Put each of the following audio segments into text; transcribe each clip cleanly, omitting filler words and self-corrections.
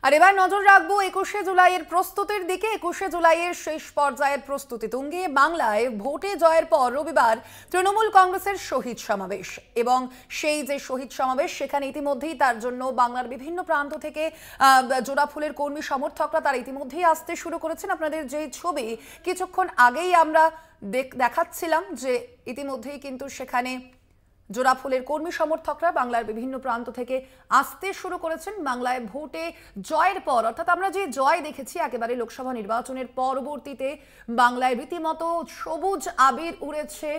আর এবার নজর রাখবো 21শে জুলাইয়ের প্রস্তুতির দিকে। 21শে জুলাইয়ের শেষ পর্যায়ের প্রস্তুতি তুঙ্গে। বাংলায় ভোটে জয়ের পর রবিবার তৃণমূল কংগ্রেসের শহীদ সমাবেশ, এবং সেই যে শহীদ সমাবেশ সেখানে ইতিমধ্যেই তার জন্য বাংলার বিভিন্ন প্রান্ত থেকে জোড়া ফুলের কর্মী সমর্থকরা তারা ইতিমধ্যেই আসতে শুরু করেছেন। আপনাদের যে ছবি কিছুক্ষণ আগেই আমরা দেখাচ্ছিলাম যে ইতিমধ্যেই কিন্তু সেখানে জোড়া ফুলের কর্মী সমর্থকরা বাংলার বিভিন্ন প্রান্ত থেকে আসতে শুরু করেছেন। বাংলায় ভোটে জয়ের পর, অর্থাৎ আমরা যে জয় দেখেছি একেবারে লোকসভা নির্বাচনের পরবর্তীতে বাংলায় রীতিমতো সবুজ আবির উড়েছে।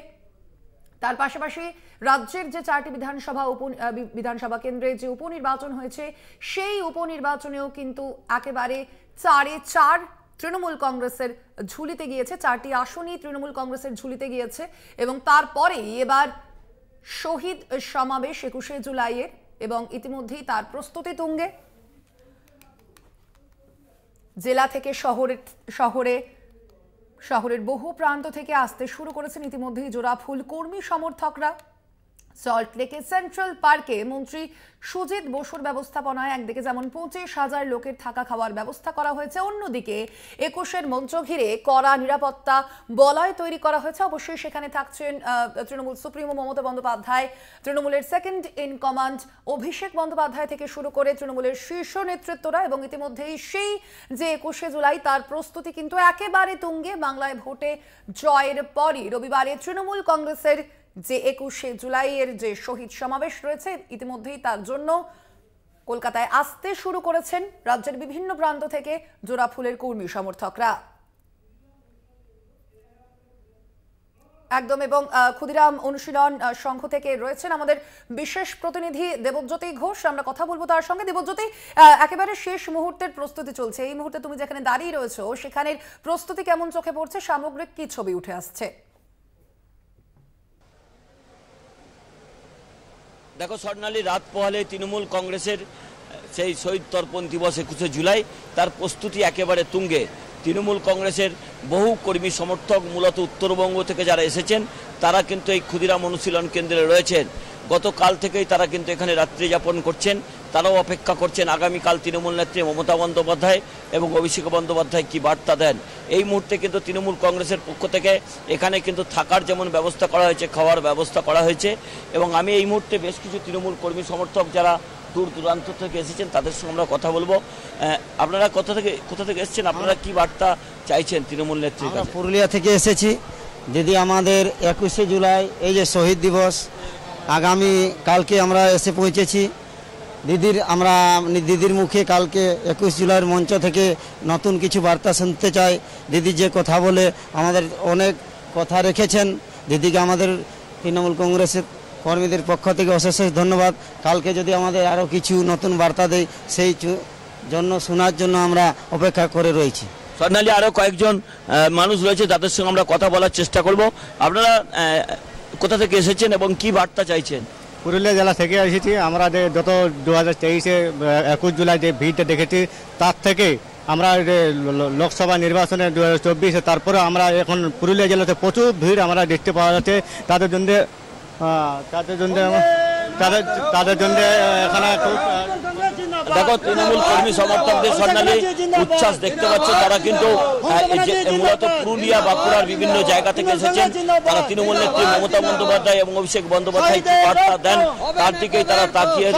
তার পাশাপাশি রাজ্যের যে 4টি বিধানসভা কেন্দ্রে যে উপনির্বাচন হয়েছে সেই উপনির্বাচনেও কিন্তু একেবারে 4-এ 4 তৃণমূল কংগ্রেসের ঝুলিতে গিয়েছে। 4টি আসনই তৃণমূল কংগ্রেসের ঝুলিতে গিয়েছে, এবং তারপরেই এবার শহীদ সমাবেশ 21শে জুলাইয়ের, এবং ইতিমধ্যেই তার প্রস্তুতি তুঙ্গে। জেলা থেকে শহরের বহু প্রান্ত থেকে আসতে শুরু করেছেন ইতিমধ্যেই জোড়া ফুল কর্মী সমর্থকরা। সল্টলেকে সেন্ট্রাল পার্কে মন্ত্রী সুজিত বসুর ব্যবস্থাপনায় একদিকে যেমন 25,000 লোকের থাকা খাওয়ার ব্যবস্থা করা হয়েছে, অন্যদিকে 21-এর মঞ্চ ঘিরে কড়া নিরাপত্তা বলয় তৈরি করা হয়েছে। অবশ্যই সেখানে থাকছেন তৃণমূল সুপ্রিমো মমতা বন্দ্যোপাধ্যায়, তৃণমূলের second in command Abhishek Bandyopadhyay থেকে শুরু করে তৃণমূলের শীর্ষ নেতৃত্বরা, এবং ইতিমধ্যেই সেই যে 21শে জুলাই তার প্রস্তুতি কিন্তু একেবারে তুঙ্গে। বাংলায় ভোটে জয়ের পরই রবিবারে তৃণমূল কংগ্রেসের যে 21শে জুলাইয়ের যে শহীদ সমাবেশ রয়েছে ইতিমধ্যেই তার জন্য কলকাতায় আসতে শুরু করেছেন রাজ্যের বিভিন্ন প্রান্ত থেকে জোড়া ফুলের কর্মী সমর্থকরা একদম। এবং ক্ষুদিরাম অনুশীলন সংঘ থেকে রয়েছেন আমাদের বিশেষ প্রতিনিধি দেবজ্যোতি ঘোষ। আমরা কথা বলবো তার সঙ্গে। দেবজ্যোতি, একেবারে শেষ মুহূর্তের প্রস্তুতি চলছে, এই মুহূর্তে তুমি যেখানে দাঁড়িয়ে রয়েছো সেখানের প্রস্তুতি কেমন চোখে পড়ছে? সামগ্রিক কি ছবি উঠে আসছে? দেখো স্বর্ণালী, রাত পোহালে তৃণমূল কংগ্রেসের সেই শহীদ তর্পণ দিবস 21শে জুলাই তার প্রস্তুতি একেবারে তুঙ্গে। তৃণমূল কংগ্রেসের বহু কর্মী সমর্থক মূলত উত্তরবঙ্গ থেকে যারা এসেছেন তারা কিন্তু এই ক্ষুদিরাম অনুশীলন কেন্দ্রে রয়েছেন। গতকাল থেকেই তারা কিন্তু এখানে রাত্রি যাপন করছেন। তারাও অপেক্ষা করছেন আগামীকাল তৃণমূল নেত্রী মমতা বন্দ্যোপাধ্যায় এবং অভিষেক বন্দ্যোপাধ্যায় কি বার্তা দেন। এই মুহূর্তে কিন্তু তৃণমূল কংগ্রেসের পক্ষ থেকে এখানে কিন্তু থাকার যেমন ব্যবস্থা করা হয়েছে, খাওয়ার ব্যবস্থা করা হয়েছে। এবং আমি এই মুহূর্তে বেশ কিছু তৃণমূল কর্মী সমর্থক যারা দূর দূরান্ত থেকে এসেছেন তাদের সঙ্গে আমরা কথা বলবো। আপনারা কোথা থেকে এসেছেন, আপনারা কি বার্তা চাইছেন তৃণমূল নেত্রীর কাছে? পুরুলিয়া থেকে এসেছি। দিদি, আমাদের 21শে জুলাই এই যে শহীদ দিবস, আগামী কালকে আমরা এসে পৌঁছেছি। দিদির মুখে কালকে 21 জুলাইয়ের মঞ্চ থেকে নতুন কিছু বার্তা শুনতে চাই। দিদি যে কথা বলে আমাদের অনেক কথা রেখেছেন, দিদিকে আমাদের তৃণমূল কংগ্রেসের কর্মীদের পক্ষ থেকে অশেষ ধন্যবাদ। কালকে যদি আমাদের আরও কিছু নতুন বার্তা দেয় সেই জন্য শোনার জন্য আমরা অপেক্ষা করে রয়েছি। স্বর্ণালী, আরও কয়েকজন মানুষ রয়েছে তাদের সঙ্গে আমরা কথা বলার চেষ্টা করব। আপনারা কোথা থেকে এসেছেন এবং কি বার্তা চাইছেন? পুরুলিয়া জেলা থেকে এসেছি। আমরা যে গত 2023-এ 21 জুলাই যে ভিড়টা দেখেছি তার থেকে আমরা যে লোকসভা নির্বাচনে 2024-এ তারপরে আমরা এখন পুরুলিয়া জেলাতে প্রচুর ভিড় আমরা দেখতে পাওয়া যাচ্ছে। তাদের জন্য এখানে খুব দেখো তৃণমূল কর্মী সমর্থকদের স্বর্ণালী উচ্ছ্বাস দেখতে পাচ্ছে। তারা কিন্তু মূলত পুরুলিয়া বাঁকুড়ার বিভিন্ন জায়গা থেকে এসেছেন। তারা তৃণমূল নেত্রী মমতা বন্দ্যোপাধ্যায় এবং অভিষেক বন্দ্যোপাধ্যায় কি বার্তা দেন তার দিকেই তারা তাকিয়ে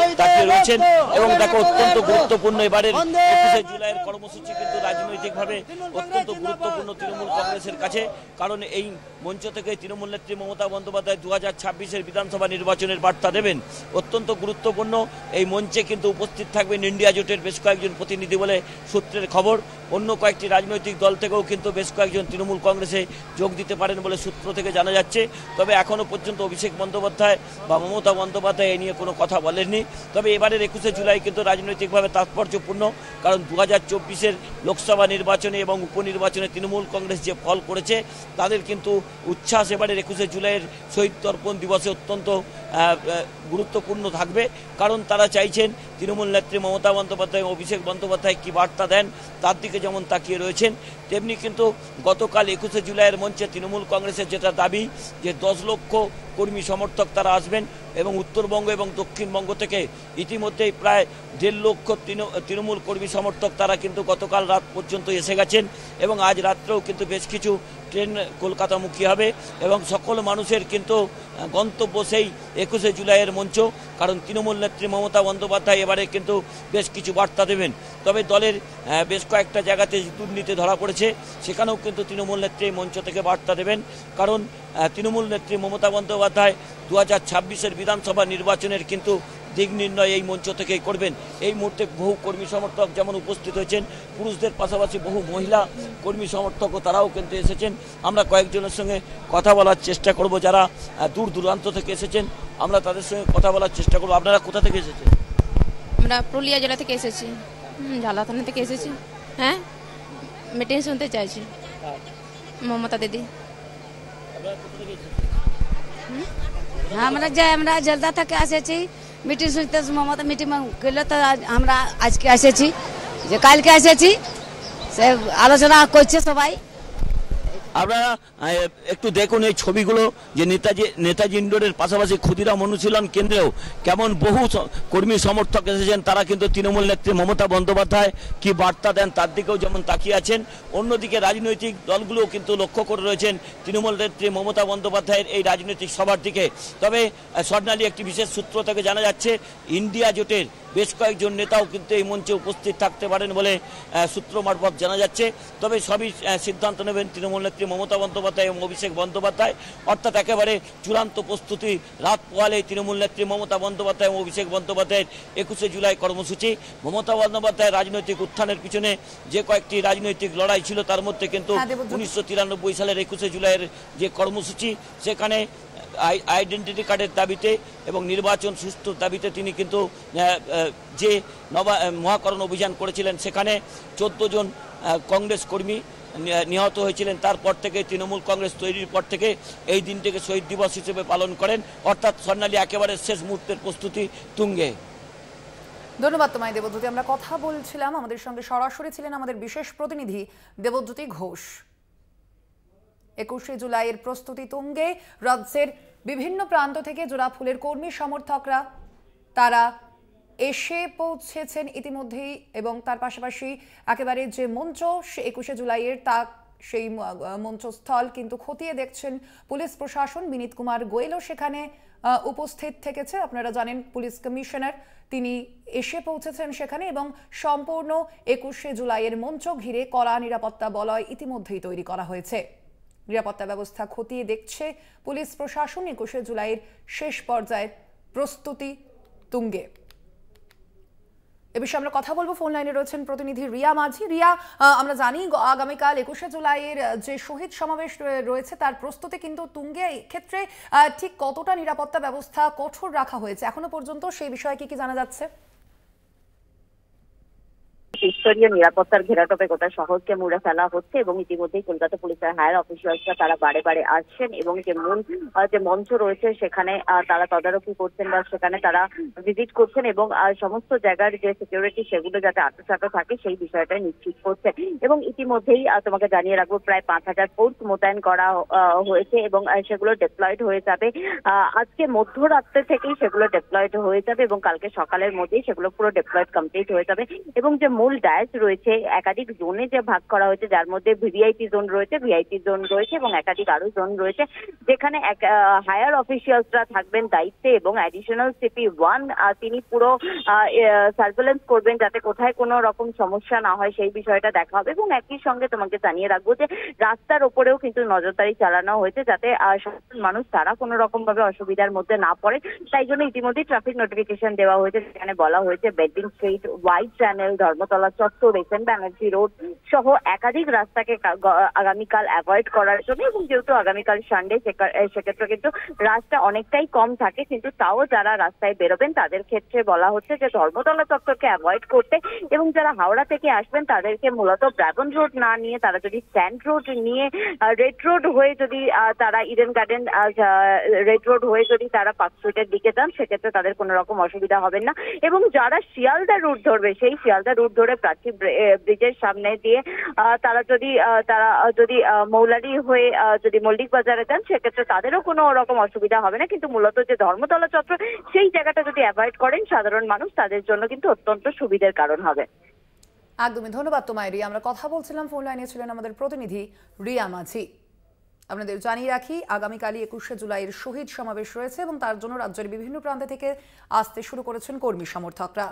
রয়েছেন। এবং দেখো অত্যন্ত গুরুত্বপূর্ণ এবারের 21শে জুলাইয়ের কর্মসূচি কিন্তু রাজনৈতিকভাবে অত্যন্ত গুরুত্বপূর্ণ তৃণমূল কংগ্রেসের কাছে, কারণ এই মঞ্চ থেকে তৃণমূল নেত্রী মমতা বন্দ্যোপাধ্যায় 2026-এর বিধানসভা নির্বাচনের বার্তা দেবেন। অত্যন্ত গুরুত্বপূর্ণ এই মঞ্চে কিন্তু উপস্থিত থাকবেন ইন্ডিয়া জোটের বেশ কয়েকজন প্রতিনিধি বলে সূত্রের খবর। অন্য কয়েকটি রাজনৈতিক দল থেকেও কিন্তু বেশ কয়েকজন তৃণমূল কংগ্রেসে যোগ দিতে পারেন বলে সূত্র থেকে জানা যাচ্ছে। তবে এখনও পর্যন্ত অভিষেক বন্দ্যোপাধ্যায় বা মমতা বন্দ্যোপাধ্যায় এ নিয়ে কোনো কথা বলেননি। তবে এবারের 21শে জুলাই কিন্তু রাজনৈতিকভাবে তাৎপর্যপূর্ণ, কারণ 2024-এর লোকসভা নির্বাচনে এবং উপনির্বাচনে তৃণমূল কংগ্রেস যে ফল করেছে তাদের কিন্তু উচ্ছ্বাস এবারের 21শে জুলাইয়ের শহীদ তর্পণ দিবসে অত্যন্ত গুরুত্বপূর্ণ থাকবে, কারণ তারা চাইছেন তৃণমূল নেত্রী মমতা বন্দ্যোপাধ্যায়, অভিষেক বন্দ্যোপাধ্যায় কী বার্তা দেন তার দিকে যেমন তাকিয়ে রয়েছেন, তেমনি কিন্তু গতকাল 21শে জুলাইয়ের মঞ্চে তৃণমূল কংগ্রেসের যেটা দাবি যে 10 লক্ষ কর্মী সমর্থক তারা আসবেন এবং উত্তরবঙ্গ এবং দক্ষিণবঙ্গ থেকে ইতিমধ্যেই প্রায় 1.5 লক্ষ তৃণমূল কর্মী সমর্থক তারা কিন্তু গতকাল রাত পর্যন্ত এসে গেছেন এবং আজ রাত্রেও কিন্তু বেশ কিছু ট্রেন কলকাতামুখী হবে এবং সকল মানুষের কিন্তু গন্তব্য সেই 21শে জুলাইয়ের মঞ্চ, কারণ তৃণমূল নেত্রী মমতা বন্দ্যোপাধ্যায় এবারে কিন্তু বেশ কিছু বার্তা দেবেন। তবে দলের বেশ কয়েকটা জায়গাতে দুর্নীতি ধরা পড়েছে, সেখানেও কিন্তু তৃণমূল নেত্রী মঞ্চ থেকে বার্তা দেবেন, কারণ তৃণমূল নেত্রী মমতা বন্দ্যোপাধ্যায় 2026-এর বিধানসভা নির্বাচনের কিন্তু দিক নির্ণয় এই মঞ্চ থেকেই করবেন। এই মুহূর্তে বহু কর্মী সমর্থক যেমন উপস্থিত হয়েছেন, পুরুষদের পাশাপাশি বহু মহিলা কর্মী সমর্থকও তারাও কিন্তু এসেছেন। আমরা কয়েকজনের সঙ্গে কথা বলার চেষ্টা করব, যারা দূর দূরান্ত থেকে এসেছেন আমরা তাদের সঙ্গে কথা বলার চেষ্টা করব। আপনারা কোথা থেকে এসেছেন? আমরা পুরুলিয়া জেলা থেকে এসেছি, ঝালা থানা থেকে এসেছি। হ্যাঁ, মিটিং শুনতে চাইছি মমতা দিদি। আমরা জলদা থেকে এসেছি মিটিং শুনতে। মমতা মিটিং গেল তো আমরা আজকে এসেছি, যে কালকে এসেছি, সে আলোচনা করছে সবাই। আপনারা একটু দেখুন এই ছবিগুলো, যে নেতাজি ইন্ডোরের পাশাপাশি ক্ষুদিরাম অনুশীলন কেন্দ্রেও কেমন বহু কর্মী সমর্থক এসেছেন। তারা কিন্তু তৃণমূল নেত্রী মমতা বন্দ্যোপাধ্যায় কি বার্তা দেন তার দিকেও যেমন তাকিয়ে আছেন। অন্যদিকে রাজনৈতিক দলগুলোও কিন্তু লক্ষ্য করে রয়েছেন তৃণমূল নেত্রী মমতা বন্দ্যোপাধ্যায়ের এই রাজনৈতিক সভার দিকে। তবে স্বর্ণালী, একটি বিশেষ সূত্র থেকে জানা যাচ্ছে ইন্ডিয়া জোটের বেশ কয়েকজন নেতাও কিন্তু এই মঞ্চে উপস্থিত থাকতে পারেন বলে সূত্র মারফত জানা যাচ্ছে। তবে সবই সিদ্ধান্ত নেবেন তৃণমূল নেত্রী মমতা বন্দ্যোপাধ্যায় এবং অভিষেক বন্দ্যোপাধ্যায়, অর্থাৎ একেবারে চূড়ান্ত প্রস্তুতি রাত পোহালে তৃণমূল নেত্রী মমতা বন্দ্যোপাধ্যায় এবং অভিষেক বন্দ্যোপাধ্যায়ের 21শে জুলাই কর্মসূচি। মমতা বন্দ্যোপাধ্যায়ের রাজনৈতিক উত্থানের পিছনে যে কয়েকটি রাজনৈতিক লড়াই ছিল তার মধ্যে কিন্তু 1993 সালের 21শে জুলাইয়ের যে কর্মসূচি, সেখানে আইডেন্টিটি কার্ডের দাবিতে এবং নির্বাচন সুষ্ঠুর দাবিতে তিনি কিন্তু যে মহাকরণ অভিযান করেছিলেন, সেখানে 14 জন কংগ্রেস কর্মী নিহত হয়েছিলেন। তারপর থেকে তৃণমূল কংগ্রেস তৈরির পর থেকে এই দিনটিকে শহীদ দিবস হিসেবে পালন করেন, অর্থাৎ স্বর্ণালী একেবারে শেষ মুহূর্তের প্রস্তুতি তুঙ্গে। ধন্যবাদ তোমায় দেবজ্যোতি। আমরা কথা বলছিলাম, আমাদের সঙ্গে সরাসরি ছিলেন আমাদের বিশেষ প্রতিনিধি দেবজ্যোতি ঘোষ। 21শে জুলাইয়ের প্রস্তুতি তুঙ্গে, রাজ্যের বিভিন্ন প্রান্ত থেকে জোড়া ফুলের কর্মী সমর্থকরা তারা এসে পৌঁছেছেন ইতিমধ্যেই এবং তার পাশাপাশি একেবারে যে মঞ্চ 21শে জুলাইয়ের তা সেই মঞ্চস্থল কিন্তু খতিয়ে দেখছেন পুলিশ প্রশাসন। বিনীত কুমার গোয়েলও সেখানে উপস্থিত থেকেছে। আপনারা জানেন পুলিশ কমিশনার তিনি এসে পৌঁছেছেন সেখানে এবং সম্পূর্ণ 21শে জুলাইয়ের মঞ্চ ঘিরে কড়া নিরাপত্তা বলয় ইতিমধ্যেই তৈরি করা হয়েছে। নিরাপত্তা ব্যবস্থা খতিয়ে দেখছে পুলিশ প্রশাসন। 21শে জুলাইয়ের শেষ পর্যায়ের প্রস্তুতি তুঙ্গে। এ বিষয়ে আমরা কথা বলবো। ফোন লাইনে রয়েছেন প্রতিনিধি রিয়া মাঝি। রিয়া, আমরা জানি আগামীকাল 21শে জুলাইয়ের যে শহীদ সমাবেশ রয়েছে তার প্রস্তুতি কিন্তু তুঙ্গে। ক্ষেত্রে ঠিক কতটা নিরাপত্তা ব্যবস্থা কঠোর রাখা হয়েছে এখনো পর্যন্ত, সেই বিষয়ে কি জানা যাচ্ছে? স্তরীয় নিরাপত্তার ঘেরাটোপে গোটা শহরকে মুড়ে ফেলা হচ্ছে এবং ইতিমধ্যেই কলকাতা পুলিশের হায়ার অফিসার্সরা তারা বারে বারে আসছেন এবং যে মূল যে মঞ্চ রয়েছে সেখানে তারা তদারকি করছেন বা সেখানে তারা ভিজিট করছেন এবং সমস্ত জায়গার যে সিকিউরিটি সেগুলো যাতে আঁটো থাকে সেই বিষয়টা নিশ্চিত করছে। এবং ইতিমধ্যেই তোমাকে জানিয়ে রাখবো প্রায় 5000 ফোর্স মোতায়েন করা হয়েছে এবং সেগুলো ডেপ্লয়েড হয়ে যাবে। আজকে মধ্যরাত্রে থেকেই সেগুলো ডেপ্লয়েড হয়ে যাবে এবং কালকে সকালের মধ্যেই সেগুলো পুরো ডেপ্লয়েড কমপ্লিট হয়ে যাবে। এবং যে মূল ডায়াস রয়েছে একাধিক জোনে যে ভাগ করা হয়েছে, যার মধ্যে ভিভিআইপি জোন রয়েছে এবং একাধিক আরো জোন রয়েছে, যেখানে হায়ার অফিসিয়ালসরা থাকবেন দায়িত্বে এবং অ্যাডিশনাল সিপি 1 তিনি পুরো সার্ভেলেন্স করবেন যাতে কোথায় কোনো রকম সমস্যা না হয় সেই বিষয়টা দেখা হবে। এবং একই সঙ্গে তোমাকে জানিয়ে রাখবো যে রাস্তার ওপরেও কিন্তু নজরদারি চালানো হয়েছে যাতে সাধারণ মানুষ তারা কোনো রকম ভাবে অসুবিধার মধ্যে না পড়ে। তাই জন্য ইতিমধ্যেই ট্রাফিক নোটিফিকেশন দেওয়া হয়েছে, যেখানে বলা হয়েছে bedding street, white channel, Dharmatala Dharmatala চত্বর, এস এন ব্যানার্জি রোড সহ একাধিক রাস্তাকে আগামীকাল অ্যাভয়েড করার জন্য, এবং যেহেতু আগামীকাল সানডে সেক্ষেত্রে কিন্তু রাস্তা অনেকটাই কম থাকে, কিন্তু তাও যারা রাস্তায় বেরোবেন তাদের ক্ষেত্রে বলা হচ্ছে যে ধর্মতলা চত্বরকে অ্যাভয়েড করতে, এবং যারা হাওড়া থেকে আসবেন তাদেরকে মূলত ব্রাবন রোড না নিয়ে তারা যদি স্ট্যান্ড রোড নিয়ে রেড রোড হয়ে যদি তারা ইডেন গার্ডেন রেড রোড হয়ে যদি তারা পার্ক স্ট্রিটের দিকে যান সেক্ষেত্রে তাদের কোনো রকম অসুবিধা হবে না। এবং যারা শিয়ালদা রুট ধরবে সেই শিয়ালদা রুট ধরে প্রাচী ব্রিজের সামনে দিয়ে তারা যদি মৌলারি হয়ে যদি মল্লিক বাজারে যান সেক্ষেত্রে তাদেরও কোনো রকম অসুবিধা হবে না, কিন্তু মূলত যে ধর্মতলা চত্বর সেই জায়গাটা যদি অ্যাভয়েড করেন সাধারণ মানুষ তাদের জন্য কিন্তু অত্যন্ত সুবিধার কারণ হবে। একদমই ধন্যবাদ তোমায় রিয়া। আমরা কথা বলছিলাম, ফোন লাইনে ছিলেন আমাদের প্রতিনিধি রিয়া মাঝি। আপনাদের জানিয়ে রাখি, আগামীকালই 21শে জুলাইয়ের শহীদ সমাবেশ রয়েছে এবং তার জন্য রাজ্যের বিভিন্ন প্রান্ত থেকে আসতে শুরু করেছেন কর্মী সমর্থকরা।